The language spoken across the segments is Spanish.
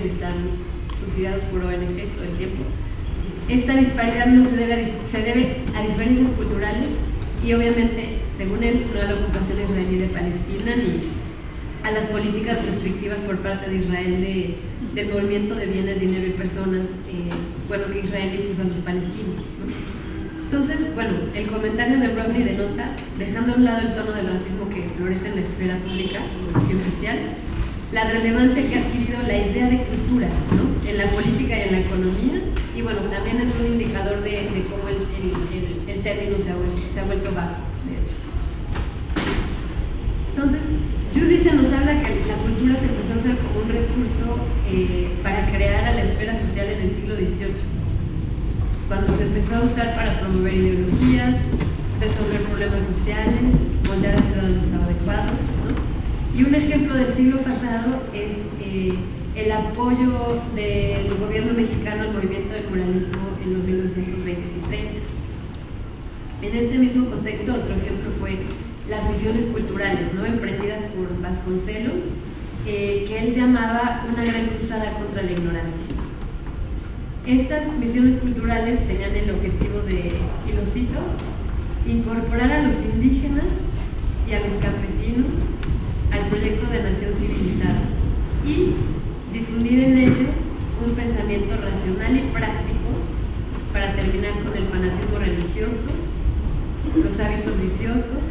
pobres y están subsidiados por ONG todo el tiempo. Esta disparidad no se debe a diferencias culturales y obviamente, según él, no a la ocupación israelí de Palestina ni a las políticas restrictivas por parte de Israel del movimiento de bienes, dinero y personas, que Israel impuso a los palestinos, ¿no? Entonces, el comentario de Rodney denota, dejando a un lado el tono del racismo que florece en la esfera pública y oficial, la relevancia que ha adquirido la idea de cultura, ¿no?, en la política y en la economía, y también es un indicador de cómo el término se ha vuelto bajo, de hecho. Entonces, Giudice nos habla que la cultura se empezó a usar como un recurso para crear a la esfera social en el siglo XVIII, cuando se empezó a usar para promover ideologías, resolver problemas sociales, moldear a ciudadanos adecuados, ¿no? Y un ejemplo del siglo pasado es el apoyo del gobierno mexicano al movimiento del muralismo en los 1920 y 30. En este mismo contexto, otro ejemplo fue las misiones culturales, ¿no?, emprendidas por Vasconcelos, que él llamaba una gran cruzada contra la ignorancia. Estas misiones culturales tenían el objetivo de, y lo cito, incorporar a los indígenas y a los campesinos al proyecto de nación civilizada y difundir en ellos un pensamiento racional y práctico para terminar con el fanatismo religioso, los hábitos viciosos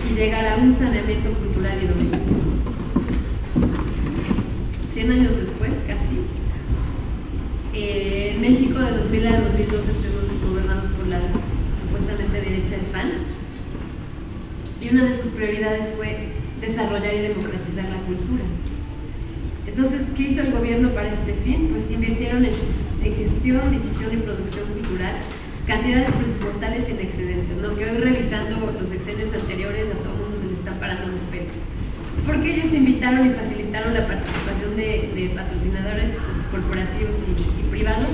y llegar a un saneamiento cultural y doméstico. 100 años después, casi, México de 2000 a 2012 estuvimos gobernados por la supuestamente derecha del PAN, y una de sus prioridades fue desarrollar y democratizar la cultura. Entonces, ¿qué hizo el gobierno para este fin? Pues invirtieron en gestión, difusión y producción cultural cantidades presupuestales sin excedentes, ¿no?, que hoy, revisando los sexenios anteriores, a todo el mundo se le está parando los pelos, porque ellos invitaron y facilitaron la participación de patrocinadores corporativos y privados,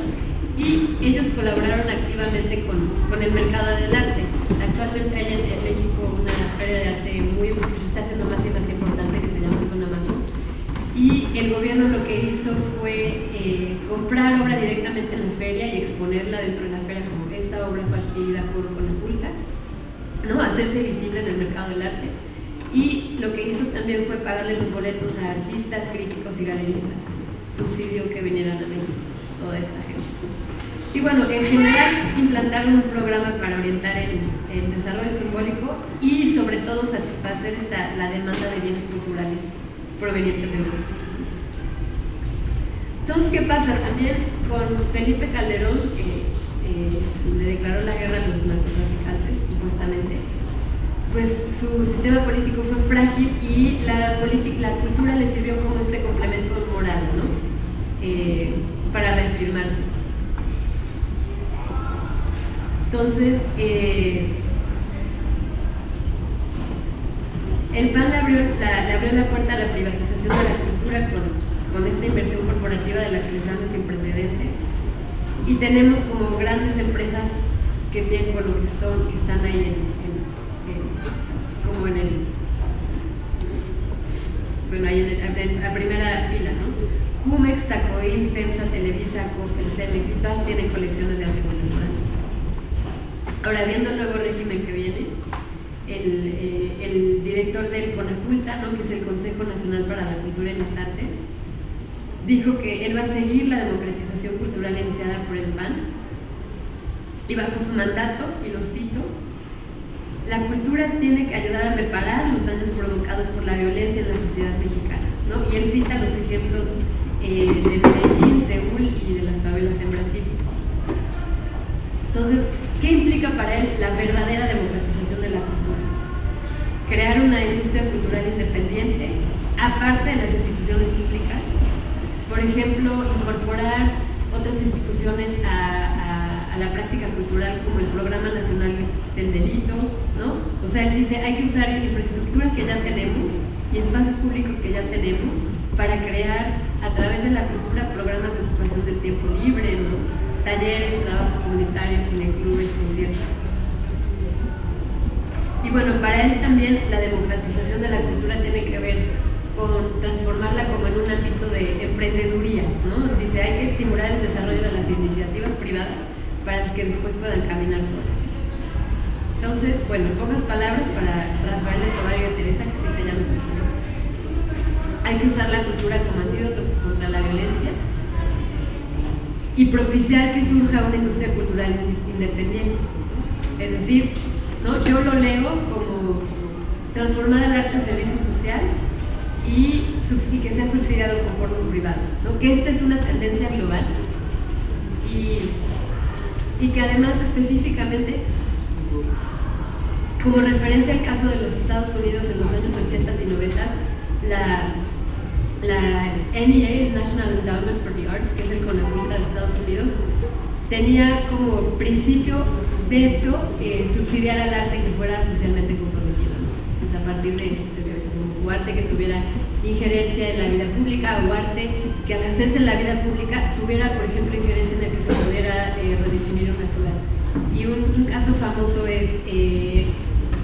y ellos colaboraron activamente con el mercado del arte. Actualmente hay en México una feria de arte que se está haciendo más y más importante, que se llama Zona Mazo, y el gobierno lo que hizo fue comprar obra directamente en la feria y exponerla dentro de la feria, como esta obra fue adquirida por Conapulta, ¿no?, hacerse visible en el mercado del arte. Y lo que hizo también fue pagarle los boletos a artistas, críticos y galeristas, subsidio que vinieran a México, toda esta gente. Y en general implantaron un programa para orientar el desarrollo simbólico y sobre todo satisfacer la demanda de bienes culturales provenientes de Europa. Entonces, ¿qué pasa? También con Felipe Calderón, que le declaró la guerra a los narcotraficantes, supuestamente, pues su sistema político fue frágil y la cultura le sirvió como este complemento moral, ¿no?, para reafirmarse. Entonces, el PAN le abrió la puerta a la privatización de la cultura con esta inversión corporativa de la que les damos sin precedentes, y tenemos como grandes empresas que tienen que están ahí como en la primera fila, ¿no? Jumex, Tacoín, FEMSA, Televisa, Coppel, Cemex, y todas tienen colecciones de arte contemporáneo. Ahora, viendo el nuevo régimen que viene, el director del CONACULTA, ¿no?, que es el Consejo Nacional para la Cultura y las Artes, dijo que él va a seguir la democratización cultural iniciada por el PAN, y bajo su mandato, y lo cito, la cultura tiene que ayudar a reparar los daños provocados por la violencia en la sociedad mexicana, ¿no? Y él cita los ejemplos de Medellín, Seúl y de las favelas en Brasil. Entonces, ¿qué implica para él la verdadera democratización de la cultura? Crear una industria cultural independiente, aparte de las instituciones públicas. Por ejemplo, incorporar otras instituciones a la práctica cultural, como el Programa Nacional del Delito, ¿no? O sea, él dice, hay que usar infraestructura que ya tenemos y espacios públicos que ya tenemos para crear, a través de la cultura, programas de ocupación del tiempo libre, ¿no?, talleres, trabajos comunitarios, cineclubes, conciertos. Y para él también la democratización de la cultura tiene que ver con transformarla como en un ámbito de emprendeduría, ¿no? Dice, hay que estimular el desarrollo de las iniciativas privadas para que después puedan caminar solas. Entonces, bueno, en pocas palabras, para Rafael de Tovar y de Teresa, que sí se llama, hay que usar la cultura como antídoto contra la violencia y propiciar que surja una industria cultural independiente. Es decir, ¿no? Yo lo leo como transformar el arte en servicio social y que sea subsidiado con fondos privados, ¿no? Que esta es una tendencia global y que además específicamente, como referencia al caso de los Estados Unidos en los años 80 y 90, la NEA, el National Endowment for the Arts, que es el CONACYT de Estados Unidos, tenía como principio, de hecho, subsidiar al arte que fuera socialmente comprometido, ¿no? Entonces, a partir de eso se vio como arte que tuviera injerencia en la vida pública, o arte que al hacerse en la vida pública tuviera, por ejemplo, injerencia en el que se pudiera redefinir una ciudad. Y un caso famoso es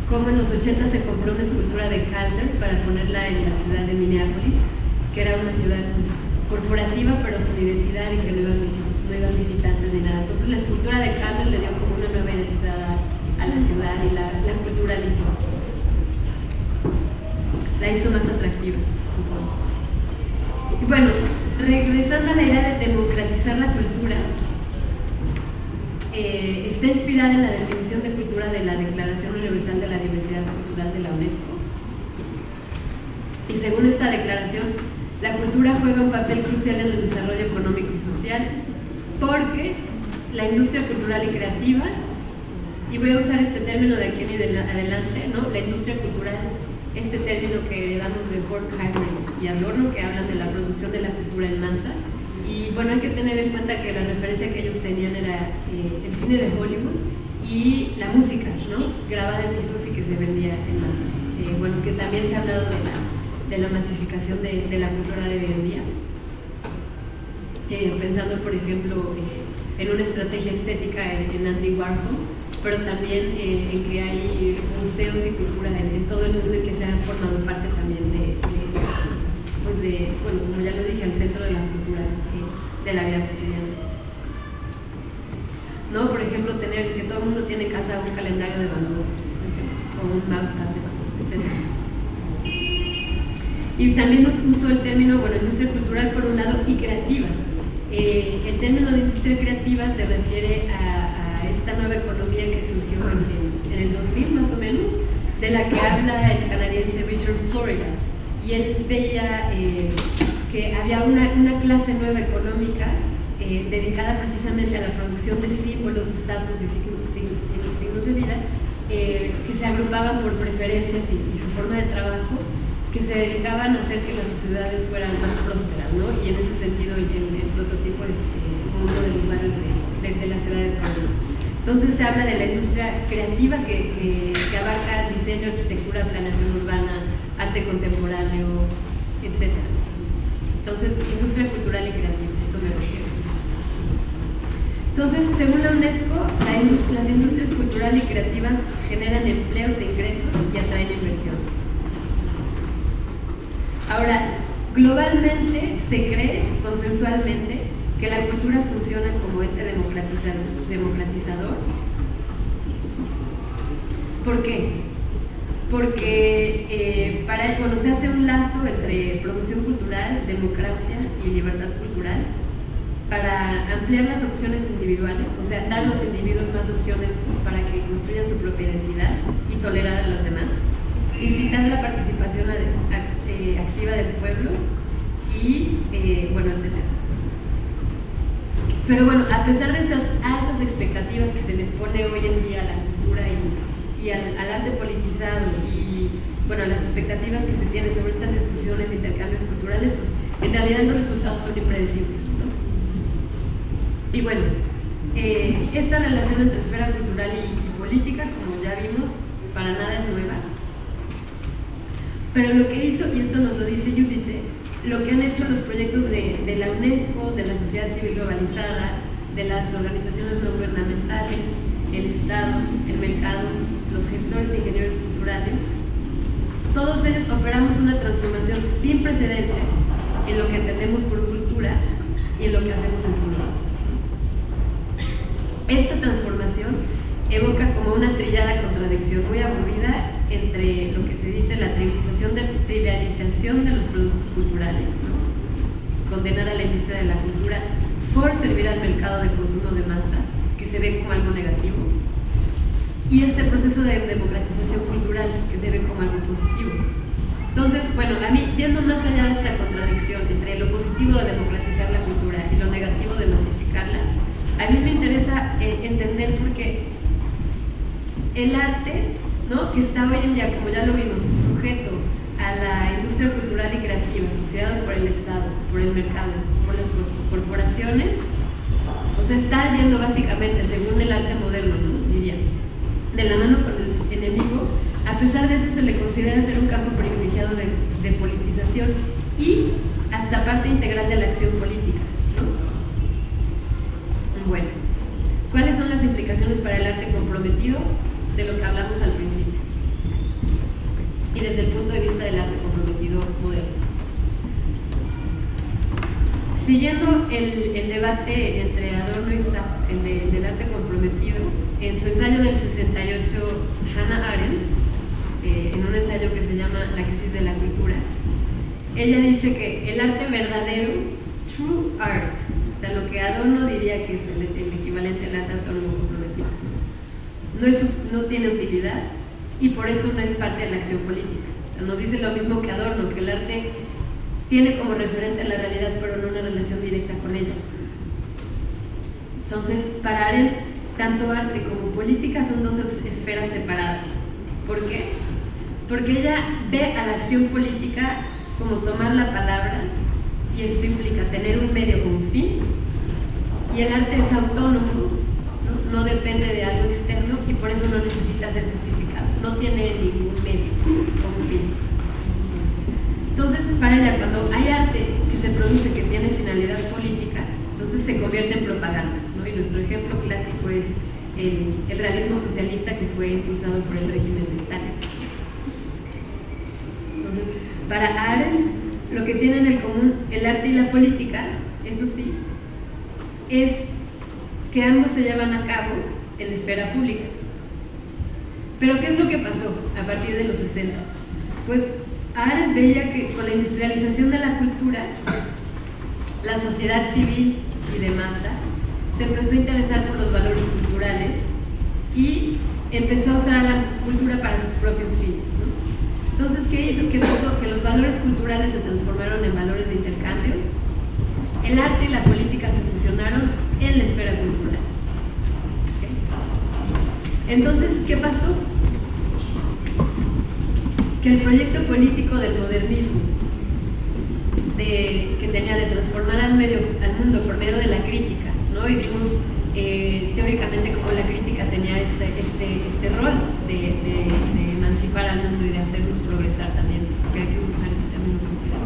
cómo en los 80 se compró una escultura de Calder para ponerla en la ciudad de Minneapolis, que era una ciudad corporativa pero sin identidad y que no iban visitantes ni nada. Entonces la escultura de Calder le dio como una nueva identidad a la ciudad y la culturalizó. La hizo más atractiva, supongo. Y bueno, regresando a la idea de democratizar la cultura, está inspirada en la definición de cultura de la Declaración Universal de la Diversidad Cultural de la UNESCO. Y según esta declaración, la cultura juega un papel crucial en el desarrollo económico y social, porque la industria cultural y creativa, y voy a usar este término de aquí en adelante, ¿no? La industria cultural, este término que heredamos de Horkheimer y Adorno, que hablan de la producción de la cultura en masa. Y bueno, hay que tener en cuenta que la referencia que ellos tenían era el cine de Hollywood y la música, ¿no? Grabada en discos y que se vendía en masa. Bueno, que también se ha hablado de la masificación de la cultura de hoy en día. Pensando, por ejemplo, en una estrategia estética en Andy Warhol, pero también en que hay museos y cultura en todo el mundo y que se han formado parte también bueno, como ya lo dije, al centro de la cultura de la vida cotidiana. ¿No? Por ejemplo, tener que todo el mundo tiene en casa un calendario de Van Gogh, o un mouse de Van Gogh, etc. Y también usó el término, bueno, industria cultural por un lado y creativa. El término de industria creativa se refiere a esta nueva economía que surgió en el 2000 más o menos, de la que habla el canadiense Richard Florida. Y él veía que había una clase nueva económica dedicada precisamente a la producción de símbolos, estatus y signos de vida, que se agrupaban por preferencias y su forma de trabajo, que se dedicaban a hacer que las sociedades fueran más prósperas, ¿no? Y en ese sentido el prototipo es uno de los barrios de la ciudad de Toronto. Entonces se habla de la industria creativa que abarca diseño, arquitectura, planeación urbana, arte contemporáneo, etc. Entonces, industria cultural y creativa, eso me refiero. Entonces, según la UNESCO, las industrias culturales y creativas generan empleos e ingresos y atraen inversión. Ahora, globalmente se cree, consensualmente, que la cultura funciona como ente democratizador. ¿Por qué? Porque para eso se hace un lazo entre promoción cultural, democracia y libertad cultural para ampliar las opciones individuales, o sea, dar a los individuos más opciones para que construyan su propia identidad y tolerar a los demás, incitar la participación activa del pueblo y, bueno, etc. Pero bueno, a pesar de estas altas expectativas que se les pone hoy en día a la cultura y al arte politizado y, bueno, las expectativas que se tienen sobre estas discusiones e intercambios culturales, pues en realidad los resultados son impredecibles, ¿no? Y bueno, esta relación entre esfera cultural y política, como ya vimos, para nada es nueva. Pero lo que hizo, y esto nos lo dice Judith, lo que han hecho los proyectos de la UNESCO, de la sociedad civil globalizada, de las organizaciones no gubernamentales, el Estado, el mercado, los gestores e ingenieros culturales, todos ellos operamos una transformación sin precedentes en lo que entendemos por y en lo que hacemos en su nombre. Esta transformación evoca como una trillada contradicción muy aburrida entre lo que se dice la trivialización de los productos culturales, ¿no? Condenar a la industria de la cultura por servir al mercado de consumo de masa, que se ve como algo negativo, y este proceso de democratización cultural, que se ve como algo positivo. Entonces, bueno, a mí, yendo más allá de esta contradicción entre lo positivo de democratizar la cultura y lo negativo de masificarla, a mí me interesa entender por qué el arte, ¿no?, que está hoy en día, como ya lo vimos, sujeto a la industria cultural y creativa, asociado por el Estado, por el mercado, por las corporaciones, o sea, está yendo básicamente, según el arte moderno, ¿no?, diría, de la mano con el enemigo. A pesar de eso, se le considera ser un campo privilegiado de politización y hasta parte integral de la acción política, ¿no? Bueno, ¿cuáles son las implicaciones para el arte comprometido? De lo que hablamos al principio, y desde el punto de vista del arte comprometido moderno. Siguiendo el debate entre Adorno y Stapp, del arte comprometido, en su ensayo del 68, Hannah Arendt, en un ensayo que se llama La crisis de la cultura, ella dice que el arte verdadero, true art, o sea, lo que Adorno diría que es el equivalente al arte autónomo comprometido, no tiene utilidad y por eso no es parte de la acción política. O sea, nos dice lo mismo que Adorno, que el arte tiene como referente la realidad pero no una relación directa con ella. Entonces, para Arendt, tanto arte como política son dos esferas separadas. ¿Por qué? Porque ella ve a la acción política como tomar la palabra, y esto implica tener un medio con un fin, y el arte es autónomo, no depende de algo externo y por eso no necesita ser justificado, no tiene ningún medio o un fin. Entonces, para ella, cuando hay arte que se produce que tiene finalidad política, entonces se convierte en propaganda, ¿no? Y nuestro ejemplo clásico es el realismo socialista, que fue impulsado por el régimen de Stalin. Entonces, para Arendt, lo que tienen en común el arte y la política, eso sí, es que ambos se llevan a cabo en la esfera pública. Pero ¿qué es lo que pasó a partir de los 60? Pues Arendt veía que con la industrialización de la cultura, la sociedad civil y de masa se empezó a interesar por los valores culturales y empezó a usar la cultura para sus propios fines, ¿no? Entonces, ¿qué hizo? Que los valores culturales se transformaron en valores de intercambio. El arte y la política se fusionaron en la esfera cultural. ¿Okay? Entonces, ¿qué pasó? Que el proyecto político del modernismo, que tenía de transformar al mundo por medio de la crítica, ¿no? Y vimos teóricamente cómo la crítica tenía este rol de emancipar al mundo y de hacernos progresar también, que hay que usar ese término complejo.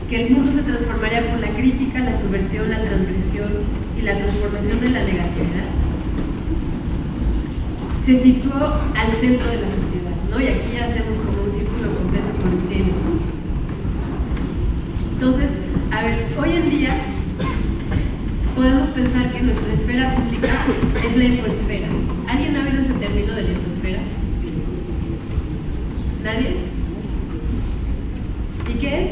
Que el mundo se transformaría por la crítica, la subversión, la transgresión y la transformación de la negatividad, se situó al centro de la sociedad, ¿no? Y aquí ya hacemos como un círculo completo con James. Entonces, a ver, hoy en día podemos pensar que nuestra esfera pública es la infoesfera. ¿Alguien ha oído ese término de la infoesfera? ¿Nadie? ¿Y qué es?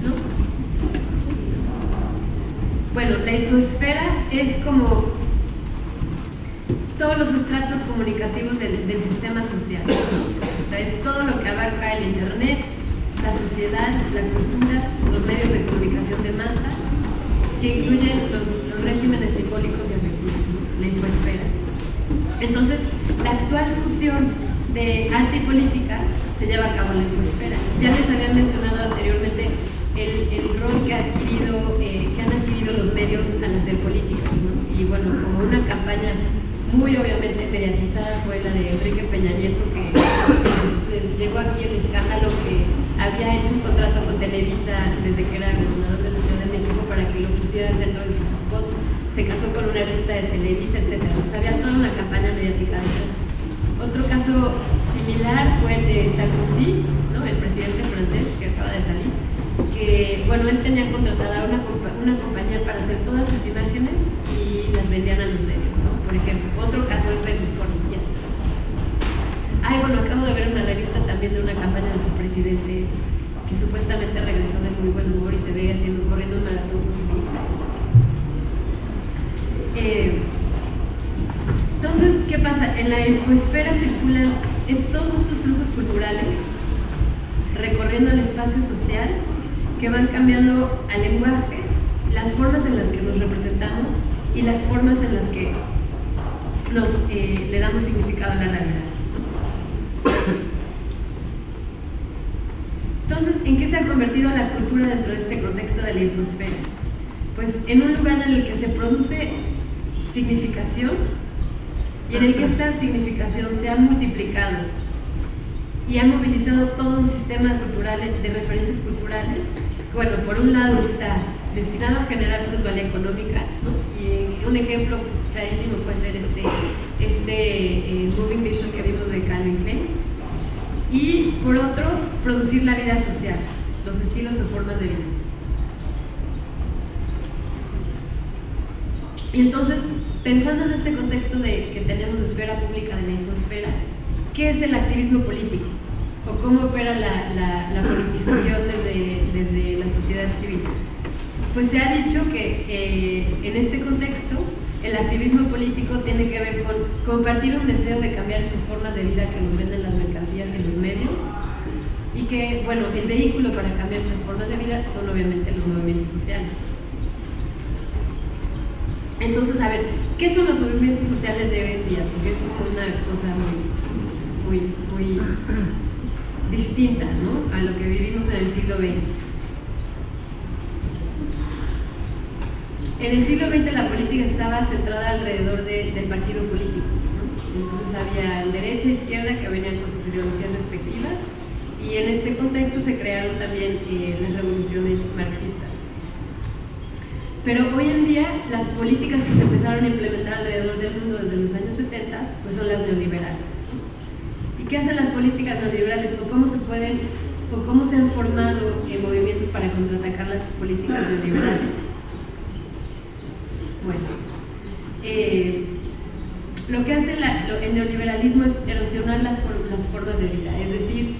¿No? Bueno, la infoesfera es como todos los estratos comunicativos del sistema social. O sea, es todo lo que abarca el internet, la sociedad, la cultura, los medios de comunicación de masa, que incluyen los regímenes simbólicos y afectivos, ¿no? La infoesfera. Entonces, la actual fusión de arte y política se lleva a cabo en la infoesfera. Ya les había mencionado anteriormente el rol que han adquirido los medios al hacer política, ¿no? Y bueno, como una campaña muy obviamente mediatizada fue la de Enrique Peña Nieto, que llegó aquí el escándalo que había hecho un contrato con Televisa desde que era gobernador de la Ciudad de México para que lo pusieran dentro de sus spots, se casó con una artista de Televisa, etc. O sea, había toda una campaña mediática de eso. Otro caso similar fue el de Sarkozy, ¿no? El presidente francés que acaba de salir, que, bueno, él tenía contratada una compañía para hacer todas sus imágenes y las vendían a los medios, ¿no? Por ejemplo, otro caso es Berlusconi. Ay, bueno, acabo de ver una revista también de una campaña de su presidente que supuestamente regresó de muy buen humor y se ve corriendo un maratón con su hija. Entonces, ¿qué pasa? En la expoesfera circulan todos estos flujos culturales recorriendo el espacio social que van cambiando al lenguaje, las formas en las que nos representamos y las formas en las que le damos significado a la realidad. Entonces, ¿en qué se ha convertido la cultura dentro de este contexto de la infosfera? Pues en un lugar en el que se produce significación y en el que esta significación se ha multiplicado y ha movilizado todo un sistema cultural de referencias culturales. Bueno, por un lado está destinado a generar plusvalía económica, ¿no? Y un ejemplo clarísimo puede ser Moving Vision que vimos de Calvin Klein. Y por otro, producir la vida social, los estilos o formas de vida. Y entonces, pensando en este contexto de que tenemos esfera pública de la infosfera, ¿qué es el activismo político? ¿O cómo opera la politización desde la sociedad civil? Pues se ha dicho que en este contexto el activismo político tiene que ver con compartir un deseo de cambiar esas formas de vida que nos venden las mercancías y los medios, y que, bueno, el vehículo para cambiar esas formas de vida son obviamente los movimientos sociales. Entonces, a ver, ¿qué son los movimientos sociales de hoy en día? Porque eso es una cosa muy distinta, ¿no?, a lo que vivimos en el siglo XX. En el siglo XX la política estaba centrada alrededor del partido político, ¿no? Entonces había derecha e izquierda que venían con sus ideologías respectivas, y en este contexto se crearon también las revoluciones marxistas. Pero hoy en día las políticas que se empezaron a implementar alrededor del mundo desde los años 70 pues son las neoliberales. ¿Y qué hacen las políticas neoliberales? ¿O cómo se han formado movimientos para contraatacar las políticas neoliberales? Bueno, lo que hace el neoliberalismo es erosionar las formas de vida, es decir,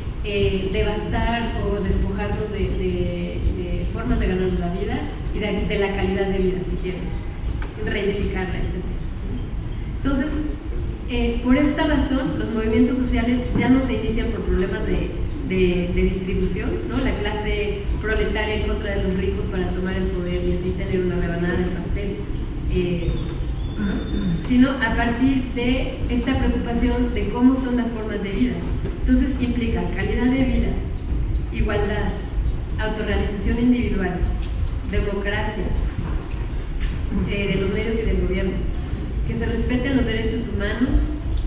devastar o despojarnos de formas de ganarnos la vida y de la calidad de vida, si quieren, reedificarla, etc. Entonces, por esta razón, los movimientos sociales ya no se inician por problemas de distribución, ¿no? La clase proletaria en contra de los ricos para tomar el poder y así tener una rebanada del pastel, sino a partir de esta preocupación de cómo son las formas de vida. Entonces implica calidad de vida, igualdad, autorrealización individual, democracia de los medios y del gobierno, que se respeten los derechos humanos,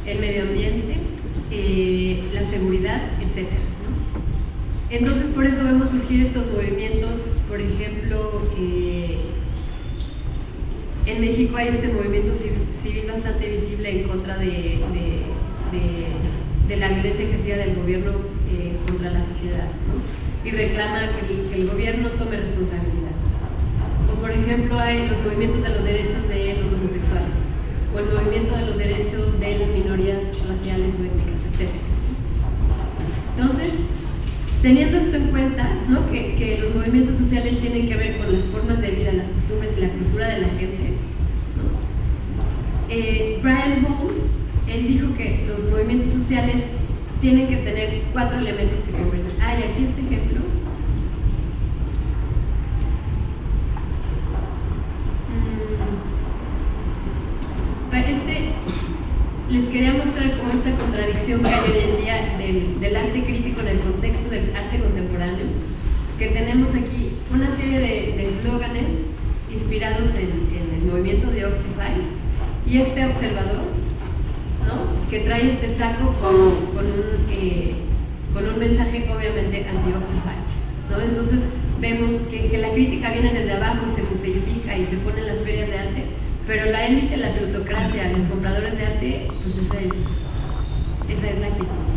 el medio ambiente, la seguridad, etc., ¿no? Entonces por eso vemos surgir estos movimientos. Por ejemplo, en México hay este movimiento civil bastante visible en contra de la violencia ejercida del gobierno contra la sociedad, ¿no? Y reclama que el gobierno tome responsabilidad. O por ejemplo hay los movimientos de los derechos de los homosexuales, o el movimiento de los derechos de las minorías raciales o étnicas, etc. Entonces, teniendo esto en cuenta, ¿no?, que los movimientos sociales tienen que ver con las formas de vida, las costumbres y la cultura de la gente, ¿no? Brian Holmes, él dijo que los movimientos sociales tienen que tener 4 elementos que conversan. Y aquí este ejemplo. Les quería mostrar como esta contradicción que hay hoy en día del arte crítico en el contexto del arte contemporáneo, que tenemos aquí una serie de eslóganes inspirados en el movimiento de Occupy, y este observador, ¿no?, que trae este saco con un mensaje obviamente anti-Occupy, ¿no? Entonces vemos que la crítica viene desde abajo, se museyifica y se pone en las ferias de arte, pero la élite, la plutocracia, los compradores de arte, pues esa es la crítica.